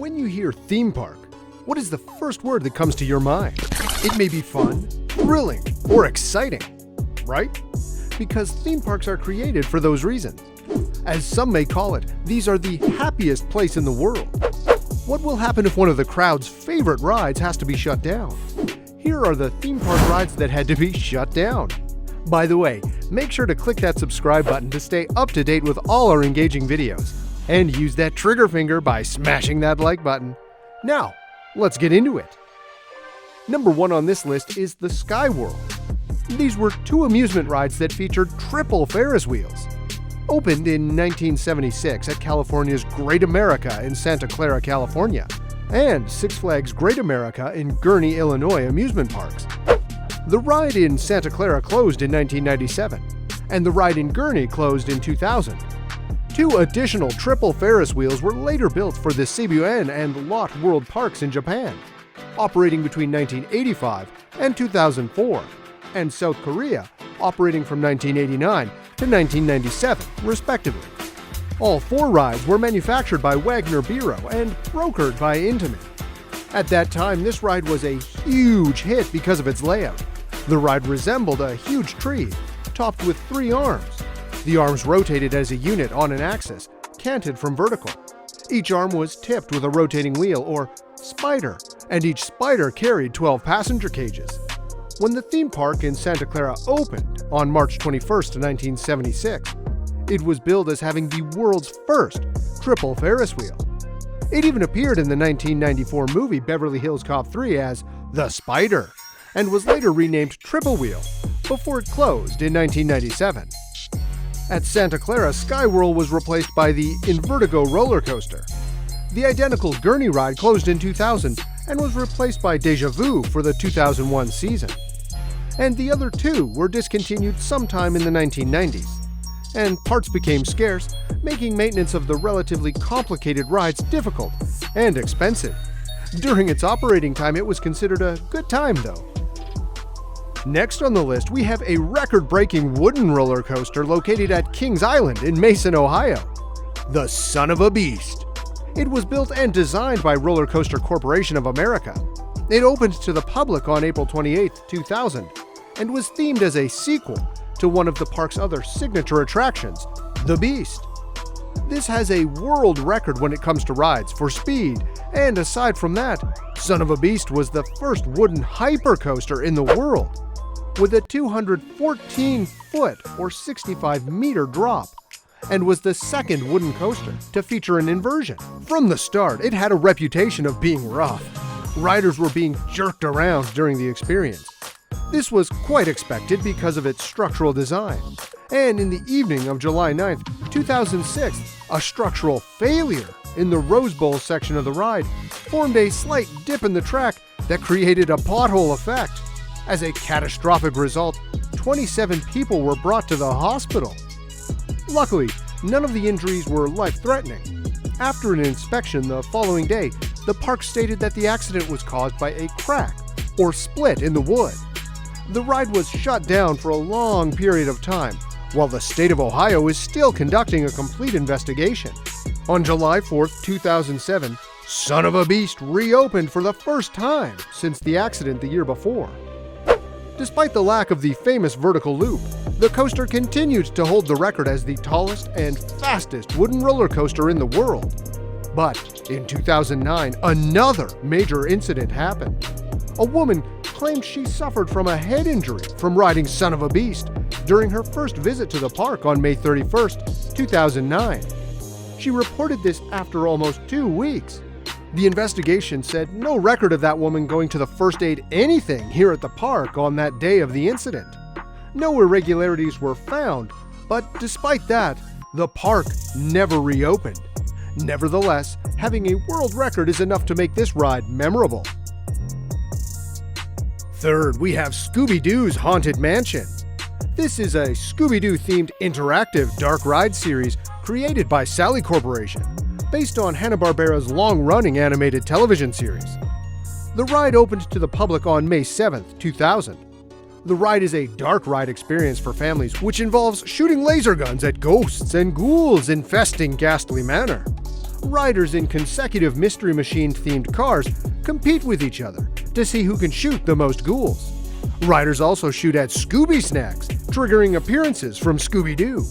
When you hear theme park, what is the first word that comes to your mind? It may be fun, thrilling, or exciting, right? Because theme parks are created for those reasons. As some may call it, these are the happiest place in the world. What will happen if one of the crowd's favorite rides has to be shut down? Here are the theme park rides that had to be shut down. By the way, make sure to click that subscribe button to stay up to date with all our engaging videos. And use that trigger finger by smashing that like button. Now, let's get into it. Number 1 on this list is the Sky World. These were 2 amusement rides that featured triple Ferris wheels. Opened in 1976 at California's Great America in Santa Clara, California, and Six Flags Great America in Gurnee, Illinois amusement parks. The ride in Santa Clara closed in 1997, and the ride in Gurnee closed in 2000. 2 additional triple Ferris wheels were later built for the Seibuan and Lotte World Parks in Japan, operating between 1985 and 2004, and South Korea, operating from 1989 to 1997, respectively. All 4 rides were manufactured by Wagner Bureau and brokered by Intamin. At that time, this ride was a huge hit because of its layout. The ride resembled a huge tree, topped with 3 arms. The arms rotated as a unit on an axis, canted from vertical. Each arm was tipped with a rotating wheel, or spider, and each spider carried 12 passenger cages. When the theme park in Santa Clara opened on March 21, 1976, it was billed as having the world's first triple Ferris wheel. It even appeared in the 1994 movie Beverly Hills Cop 3 as the Spider, and was later renamed Triple Wheel before it closed in 1997. At Santa Clara, Sky World was replaced by the Invertigo roller coaster. The identical Gurnee ride closed in 2000 and was replaced by Deja Vu for the 2001 season. And the other 2 were discontinued sometime in the 1990s. And parts became scarce, making maintenance of the relatively complicated rides difficult and expensive. During its operating time, it was considered a good time, though. Next on the list, we have a record-breaking wooden roller coaster located at Kings Island in Mason, Ohio. The Son of a Beast. It was built and designed by Roller Coaster Corporation of America. It opened to the public on April 28, 2000, and was themed as a sequel to one of the park's other signature attractions, the Beast. This has a world record when it comes to rides for speed, and aside from that, Son of a Beast was the first wooden hypercoaster in the world, with a 214-foot or 65-meter drop, and was the second wooden coaster to feature an inversion. From the start, it had a reputation of being rough. Riders were being jerked around during the experience. This was quite expected because of its structural design. And in the evening of July 9, 2006, a structural failure in the Rose Bowl section of the ride formed a slight dip in the track that created a pothole effect. As a catastrophic result, 27 people were brought to the hospital. Luckily, none of the injuries were life-threatening. After an inspection the following day, the park stated that the accident was caused by a crack or split in the wood. The ride was shut down for a long period of time, while the state of Ohio is still conducting a complete investigation. On July 4, 2007, Son of a Beast reopened for the first time since the accident the year before. Despite the lack of the famous vertical loop, the coaster continued to hold the record as the tallest and fastest wooden roller coaster in the world. But in 2009, another major incident happened. A woman claimed she suffered from a head injury from riding Son of a Beast during her first visit to the park on May 31, 2009. She reported this after almost 2 weeks. The investigation said no record of that woman going to the first aid anything here at the park on that day of the incident. No irregularities were found, but despite that, the park never reopened. Nevertheless, having a world record is enough to make this ride memorable. Third, we have Scooby-Doo's Haunted Mansion. This is a Scooby-Doo themed interactive dark ride series created by Sally Corporation, based on Hanna-Barbera's long-running animated television series. The ride opened to the public on May 7, 2000. The ride is a dark ride experience for families which involves shooting laser guns at ghosts and ghouls infesting Ghastly Manor. riders in consecutive Mystery Machine-themed cars compete with each other to see who can shoot the most ghouls. Riders also shoot at Scooby snacks, triggering appearances from Scooby-Doo.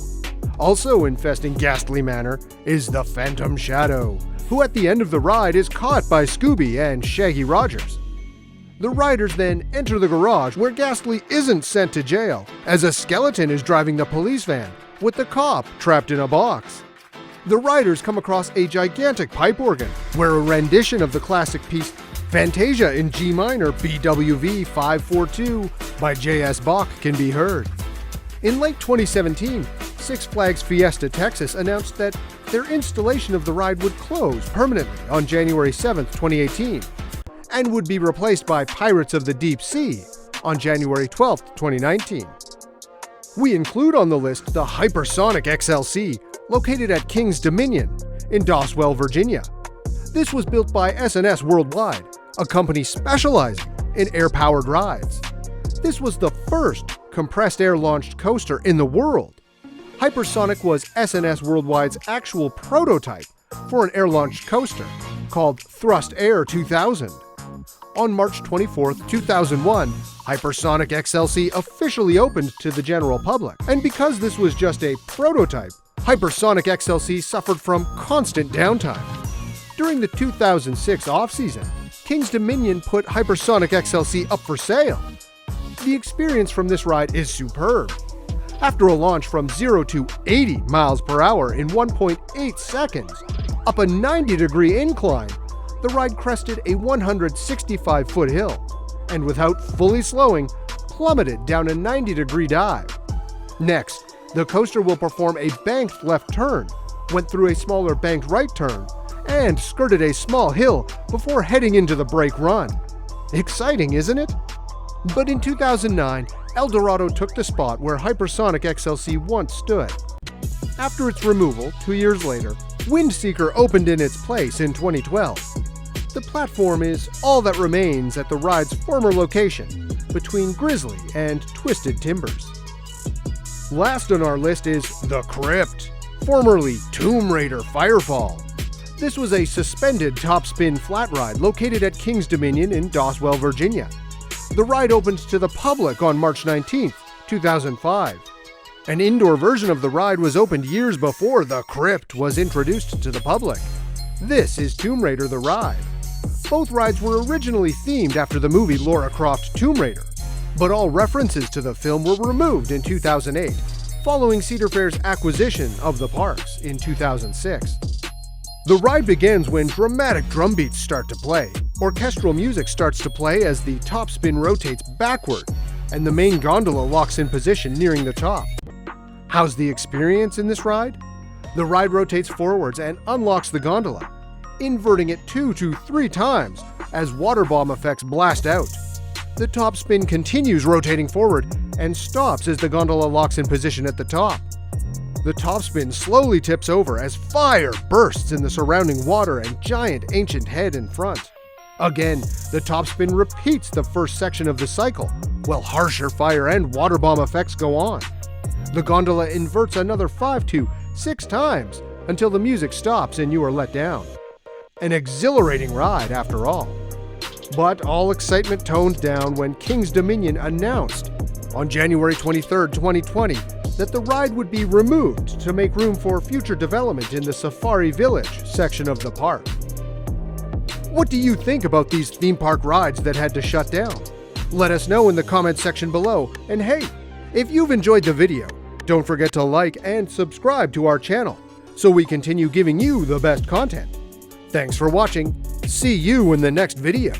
Also infesting Ghastly Manor is the Phantom Shadow, who at the end of the ride is caught by Scooby and Shaggy Rogers. The riders then enter the garage where Ghastly isn't sent to jail, as a skeleton is driving the police van, with the cop trapped in a box. The riders come across a gigantic pipe organ, where a rendition of the classic piece Fantasia in G minor BWV 542 by J.S. Bach can be heard. In late 2017, Six Flags Fiesta Texas announced that their installation of the ride would close permanently on January 7, 2018, and would be replaced by Pirates of the Deep Sea on January 12, 2019. We include on the list the Hypersonic XLC, located at King's Dominion in Doswell, Virginia. This was built by S&S Worldwide, a company specializing in air-powered rides. This was the first compressed air-launched coaster in the world. Hypersonic was S&S Worldwide's actual prototype for an air-launched coaster called Thrust Air 2000. On March 24, 2001, Hypersonic XLC officially opened to the general public. And because this was just a prototype, Hypersonic XLC suffered from constant downtime. During the 2006 off-season, King's Dominion put Hypersonic XLC up for sale. The experience from this ride is superb. After a launch from 0 to 80 miles per hour in 1.8 seconds, up a 90-degree incline, the ride crested a 165-foot hill, and without fully slowing, plummeted down a 90-degree dive. Next, the coaster will perform a banked left turn, went through a smaller banked right turn, and skirted a small hill before heading into the brake run. Exciting, isn't it? But in 2009, Eldorado took the spot where Hypersonic XLC once stood. After its removal, 2 years later, Windseeker opened in its place in 2012. The platform is all that remains at the ride's former location, between Grizzly and Twisted Timbers. Last on our list is The Crypt, formerly Tomb Raider Firefall. This was a suspended top-spin flat ride located at King's Dominion in Doswell, Virginia. The ride opened to the public on March 19, 2005. An indoor version of the ride was opened years before The Crypt was introduced to the public. This is Tomb Raider the Ride. Both rides were originally themed after the movie Lara Croft Tomb Raider, but all references to the film were removed in 2008, following Cedar Fair's acquisition of the parks in 2006. The ride begins when dramatic drum beats start to play. Orchestral music starts to play as the top spin rotates backward, and the main gondola locks in position nearing the top. How's the experience in this ride? The ride rotates forwards and unlocks the gondola, inverting it 2 to 3 times as water bomb effects blast out. The top spin continues rotating forward and stops as the gondola locks in position at the top. The top spin slowly tips over as fire bursts in the surrounding water and giant ancient head in front. Again, the top spin repeats the first section of the cycle, while harsher fire and water bomb effects go on. The gondola inverts another 5 to 6 times until the music stops and you are let down. An exhilarating ride after all. But all excitement toned down when King's Dominion announced on January 23, 2020, that the ride would be removed to make room for future development in the Safari Village section of the park. What do you think about these theme park rides that had to shut down? Let us know in the comments section below, and hey, if you've enjoyed the video, don't forget to like and subscribe to our channel so we continue giving you the best content. Thanks for watching. See you in the next video.